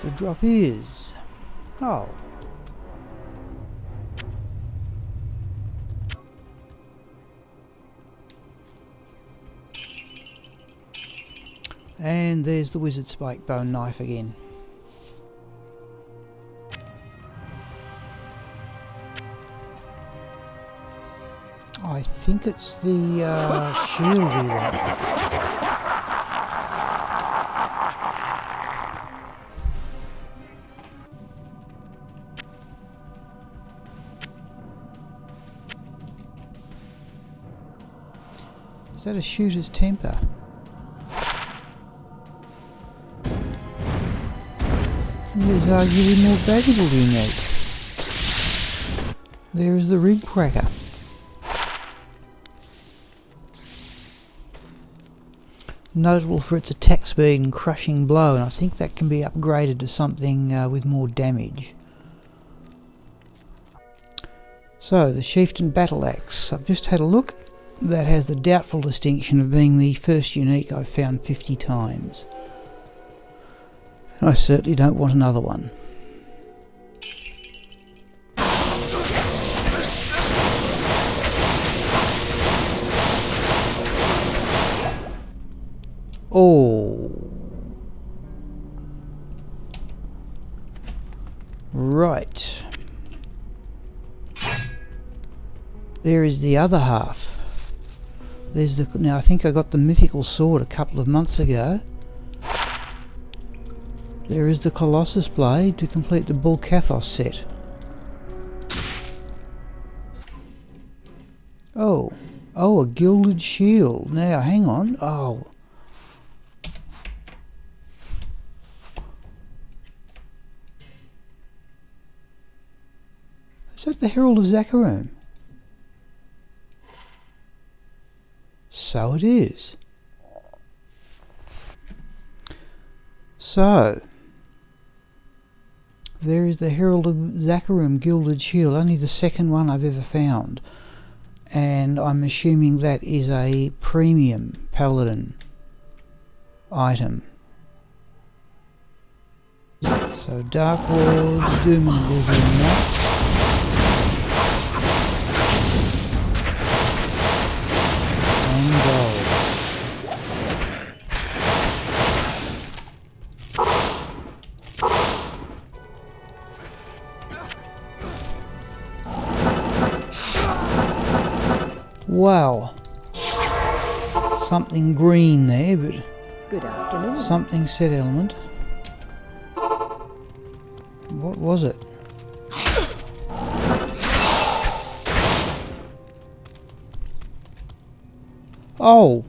the drop is. Oh. And there's the wizard spike bone knife again. I think it's the shield we want. Is that a shooter's temper? There's arguably more valuable unique. There is the rib cracker. Notable for its attack speed and crushing blow, and I think that can be upgraded to something with more damage. So, the Chieftain Battle Axe. I've just had a look. That has the doubtful distinction of being the first unique I've found 50 times. I certainly don't want another one. Oh. Right. There is the other half. There's the... Now I think I got the mythical sword a couple of months ago. There is the Colossus blade to complete the Bull Cathos set. Oh. Oh, a gilded shield. Now, hang on. Oh. Is that the Herald of Zakarum? So it is. So, there is the Herald of Zakarum gilded shield, only the second one I've ever found. And I'm assuming that is a premium paladin item. So Dark Lords, Doom and Oblivion Knights. And Golds. Wow. Something green there, but good afternoon. Something set element. What was it? Oh.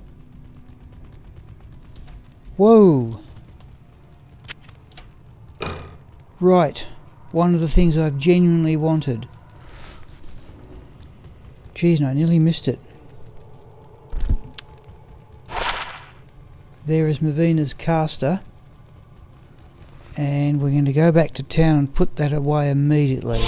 Whoa. Right. One of the things I've genuinely wanted. Jeez, I nearly missed it. There is Mavina's caster. And we're going to go back to town and put that away immediately.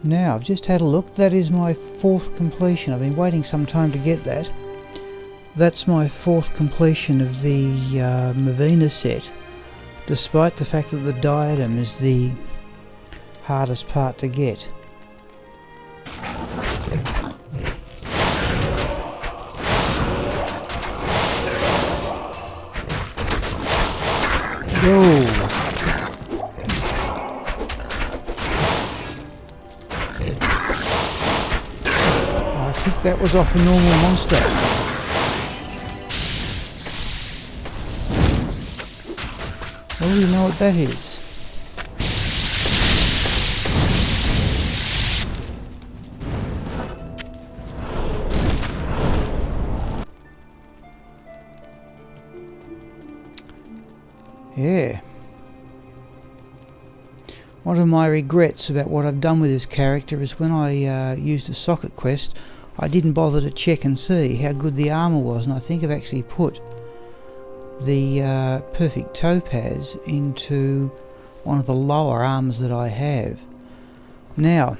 Now, I've just had a look. That is my 4th completion. I've been waiting some time to get that. That's my 4th completion of the Mavina set, despite the fact that the diadem is the hardest part to get. Whoa! I think that was off a normal monster. Well, you know what that is. Yeah. One of my regrets about what I've done with this character is when I used a socket quest, I didn't bother to check and see how good the armour was, and I think I've actually put the perfect topaz into one of the lower arms that I have. Now,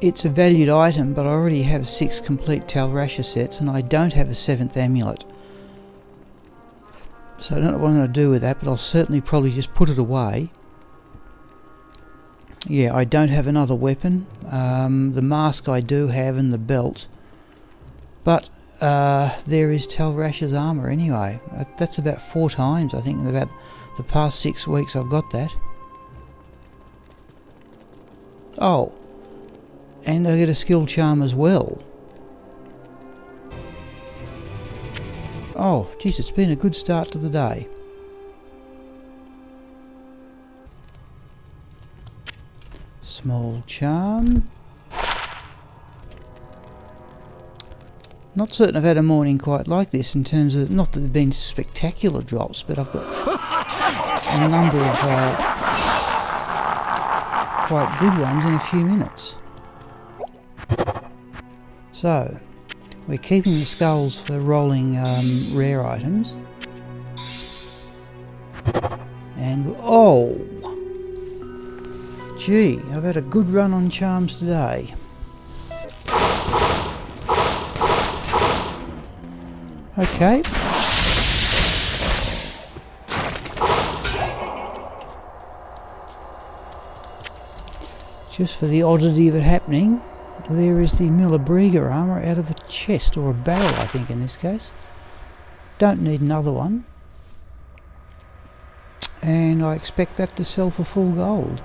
it's a valued item, but I already have 6 complete Talrasha sets and I don't have a 7th amulet. So I don't know what I'm going to do with that, but I'll certainly probably just put it away. Yeah, I don't have another weapon. The mask I do have and the belt. But there is Talrasha's armour anyway. That's about 4 times, I think, in about the past 6 weeks I've got that. Oh, and I get a skill charm as well. Oh, geez, it's been a good start to the day. Small charm. Not certain I've had a morning quite like this in terms of, not that there have been spectacular drops, but I've got a number of quite good ones in a few minutes. So, we're keeping the skulls for rolling rare items. And, oh! Gee, I've had a good run on charms today. Okay. Just for the oddity of it happening, there is the Millabriga armour out of a chest, or a barrel I think in this case. Don't need another one. And I expect that to sell for full gold.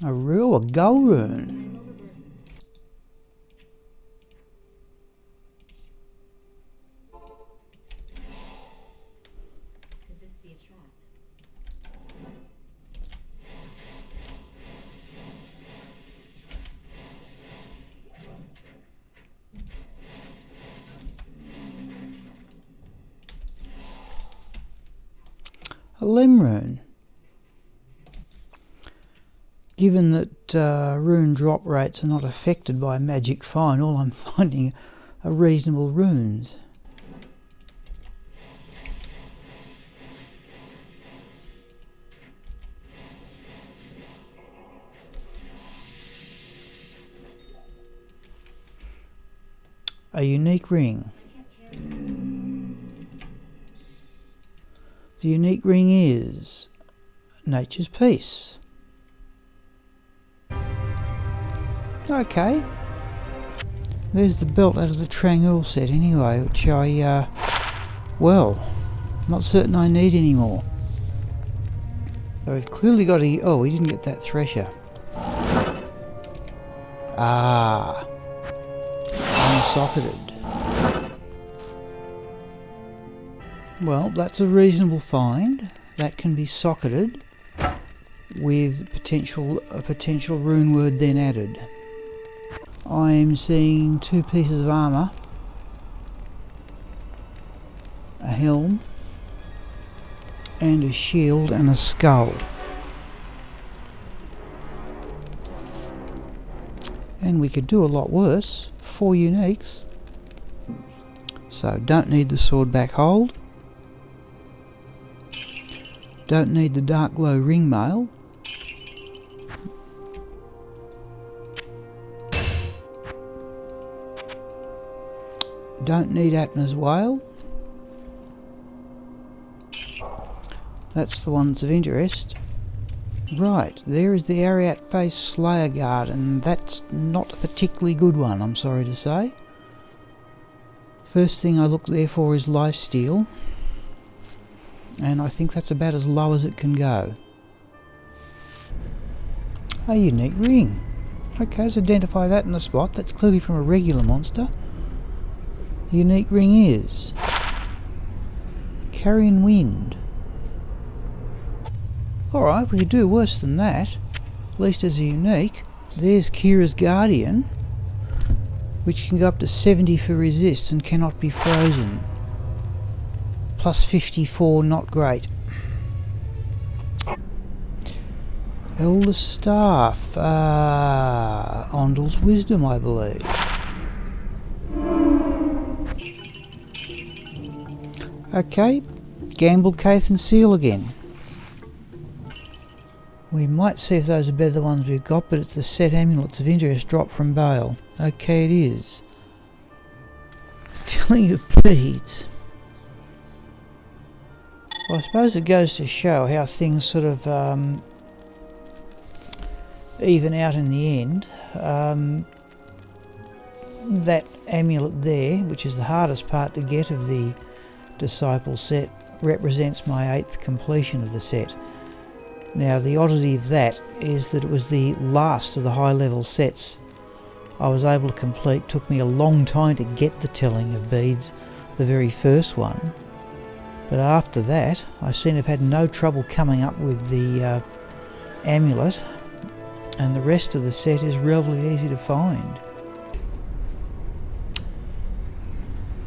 A real gull rune. Could this be a trap? A lem rune. Given that rune drop rates are not affected by magic find, all I'm finding are reasonable runes. A unique ring. The unique ring is Nature's Peace. Okay. There's the belt out of the Trangul set anyway, which I, well, not certain I need anymore. So we've clearly got a... oh, we didn't get that thresher. Ah. Unsocketed. Well, that's a reasonable find. That can be socketed with a potential rune word then added. I'm seeing 2 pieces of armour, a helm, and a shield and a skull. And we could do a lot worse. 4 uniques. So don't need the sword back hold. Don't need the dark glow ring mail. Don't need Atma's Whale. That's the one that's of interest. Right, there is the Ariat Face Slayer Guard, and that's not a particularly good one, I'm sorry to say. First thing I look there for is lifesteal, and I think that's about as low as it can go. A unique ring. Okay, let's identify that in the spot. That's clearly from a regular monster. The unique ring is Carrion Wind. Alright, we could do worse than that, at least as a unique. There's Kira's Guardian, which can go up to 70 for resist and cannot be frozen. Plus 54, not great. Elder Staff. Ondal's Wisdom, I believe. Okay. Gambled Caith and Seal again. We might see if those are better than the ones we've got, but it's the set amulets of interest dropped from Bale. Okay, it is. Tilling of beads. Well, I suppose it goes to show how things sort of even out in the end. That amulet there, which is the hardest part to get of the Disciple set, represents my 8th completion of the set. Now, the oddity of that is that it was the last of the high level sets I was able to complete. It took me a long time to get the Telling of Beads, the very first one. But after that, I seem to have had no trouble coming up with the amulet, and the rest of the set is relatively easy to find.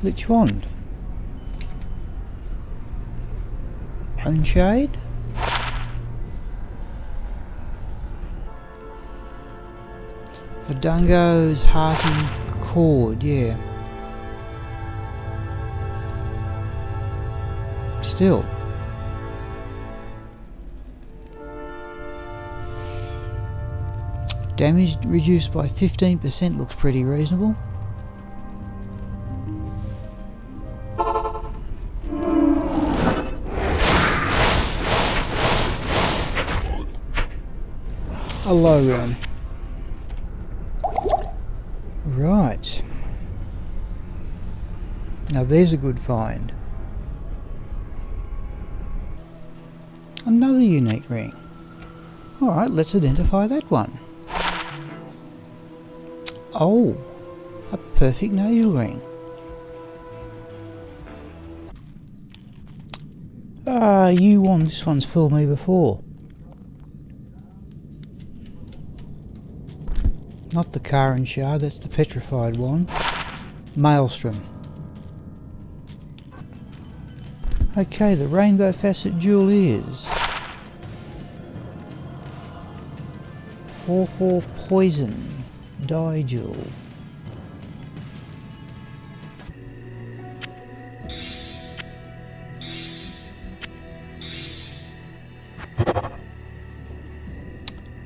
Lich Wand. Boneshade. Verdungo's Hearty Cord, yeah. Still. Damage reduced by 15% looks pretty reasonable. A low run. Right. Now there's a good find. Another unique ring. Alright, let's identify that one. Oh, a perfect nasal ring. You won. This one's fooled me before. Not the Karen shard, that's the petrified one. Maelstrom. Okay, the rainbow facet jewel is 4/4 poison dye jewel.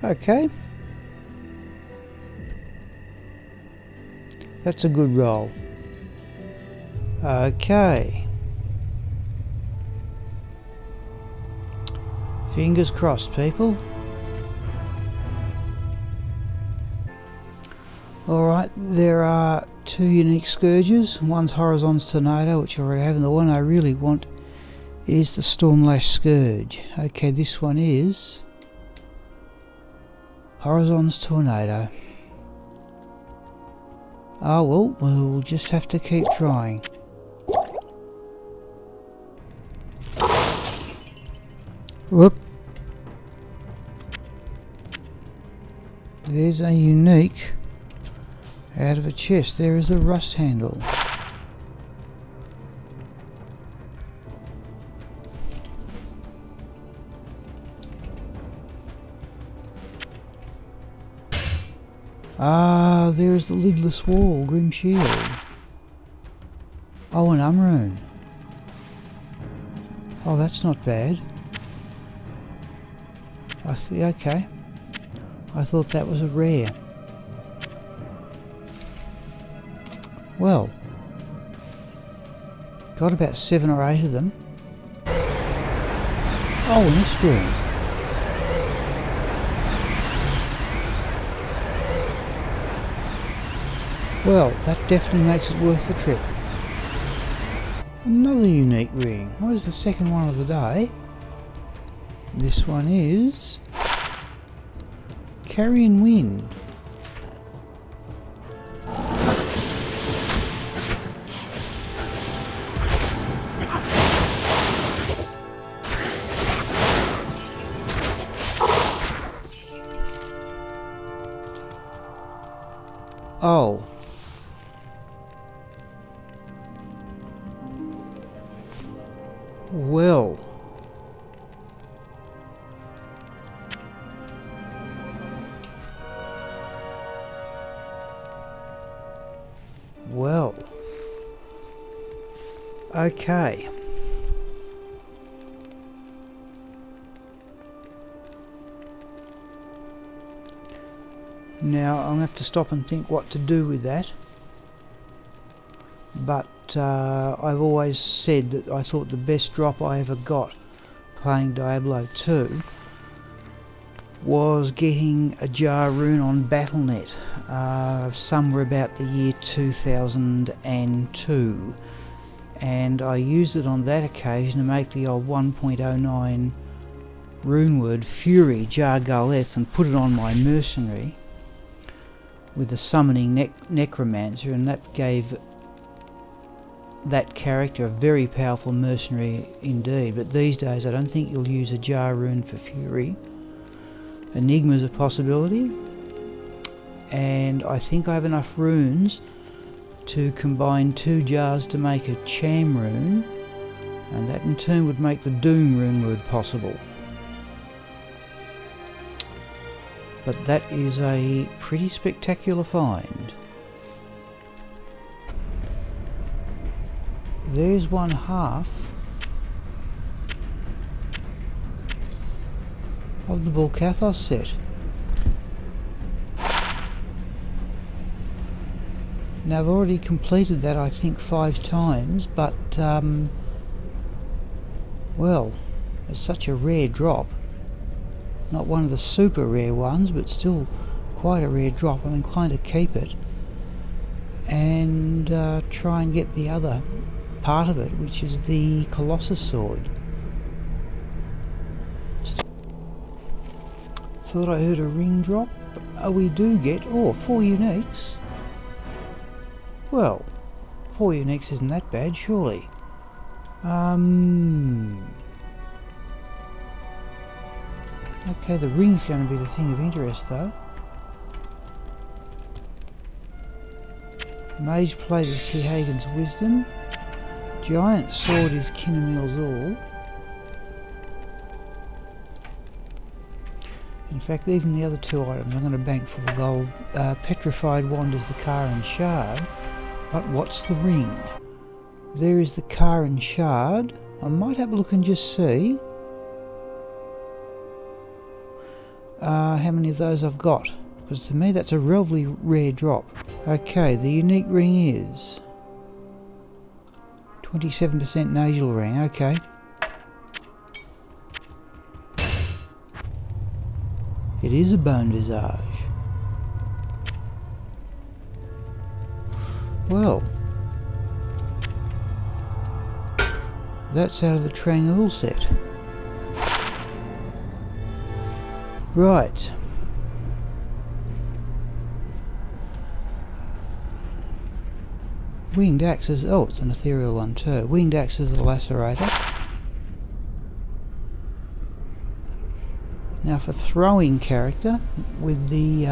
Okay. That's a good roll. Okay. Fingers crossed, people. Alright, there are 2 unique scourges. One's Horizon's Tornado, which I already have, and the one I really want is the Stormlash Scourge. Okay, this one is Horizon's Tornado. Oh well, we'll just have to keep trying. Whoop. There's a unique out of a chest. There is a rust handle. Ah, there is the lidless wall, Grim Shield. Oh, an Umrune. Oh, that's not bad. I see, okay. I thought that was a rare. Well, got about 7 or 8 of them. Oh, and this ring. Well, that definitely makes it worth the trip. Another unique ring. What is the second one of the day? This one is Carrion Wind. Oh. Well. Well, okay. Now I'm going to have to stop and think what to do with that. But I've always said that I thought the best drop I ever got playing Diablo 2 was getting a Jar rune on Battle.net somewhere about the year 2002, and I used it on that occasion to make the old 1.09 rune word Fury Jar Goleth and put it on my mercenary with a summoning necromancer, and that gave that character a very powerful mercenary indeed. But these days I don't think you'll use a Jar rune for Fury. Enigma's a possibility, and I think I have enough runes to combine 2 jars to make a Cham rune, and that in turn would make the Doom rune word possible. But that is a pretty spectacular find. There's one half of the Bulkathos set. Now I've already completed that I think 5 times, but well, it's such a rare drop. Not one of the super rare ones, but still quite a rare drop. I'm inclined to keep it and try and get the other part of it, which is the Colossus sword. Thought I heard a ring drop. We do get 4 uniques. Well, 4 uniques isn't that bad, surely. Okay, the ring's going to be the thing of interest though. Mage plate is Hagen's Wisdom. Giant sword is Kinnamil's All. In fact, even the other 2 items I'm going to bank for the gold. Petrified Wand is the Kharon Shard. But what's the ring? There is the Kharon Shard. I might have a look and just see how many of those I've got, because to me that's a relatively rare drop. Okay, the unique ring is 27% nasal ring. Okay. It is a bone visage. Well, that's out of the Trangul set. Right. Winged Axes. Oh, it's an ethereal one too. Winged Axes of the Lacerator. Now for throwing character, with the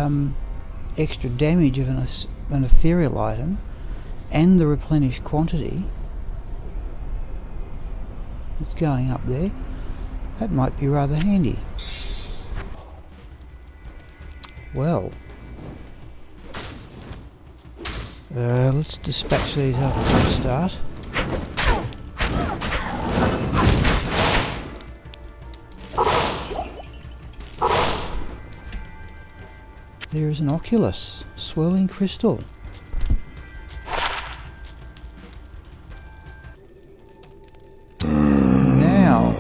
extra damage of an ethereal item and the replenished quantity, it's going up there. That might be rather handy. Well, let's dispatch these others to start. There is an Oculus, Swirling Crystal. Now,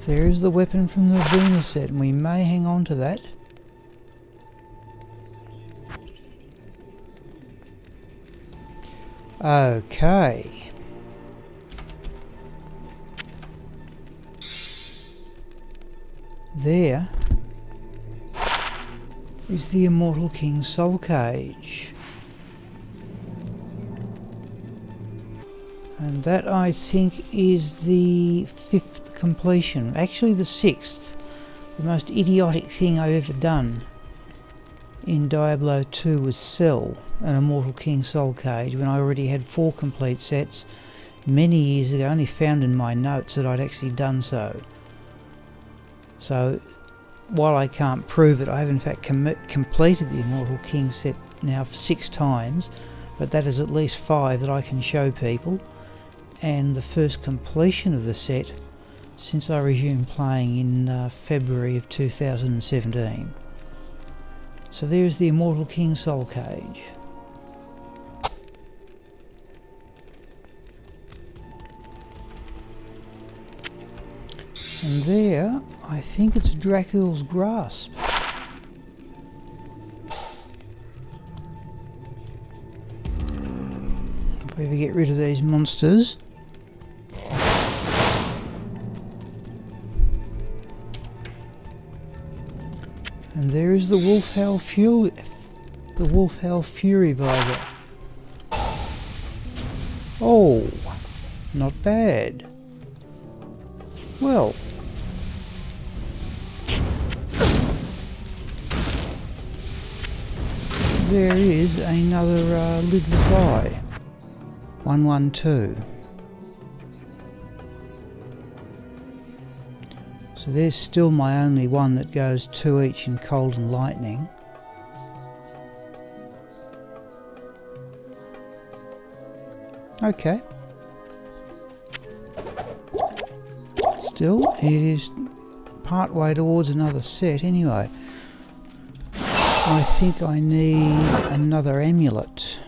there is the weapon from the Venus set, and we may hang on to that. Okay. There is the Immortal King Soul Cage. And that, I think, is the 5th completion. Actually the 6th. The most idiotic thing I've ever done in Diablo 2 was sell an Immortal King Soul Cage when I already had 4 complete sets many years ago. I only found in my notes that I'd actually done so. So while I can't prove it, I have in fact completed the Immortal King set now 6 times, but that is at least 5 that I can show people, and the first completion of the set since I resumed playing in February of 2017. So there's the Immortal King Soul Cage. And there, I think it's Dracula's Grasp. If we ever get rid of these monsters. And there is the Wolfhowl Fury, the Wolfhowl Fury Visor. Oh, not bad. Well, there is another lidless eye, 112. So there's still my only one that goes 2 each in Cold and Lightning. Okay. Still, it is part way towards another set anyway. I think I need another amulet.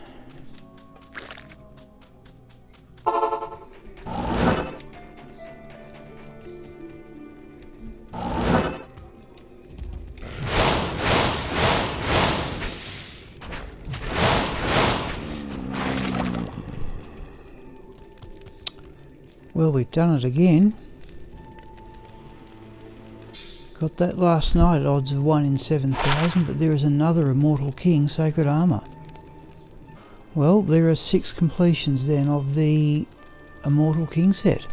Well, we've done it again. Got that last night at odds of 1 in 7,000, but there is another Immortal King Sacred Armour. Well, there are 6 completions then of the Immortal King set.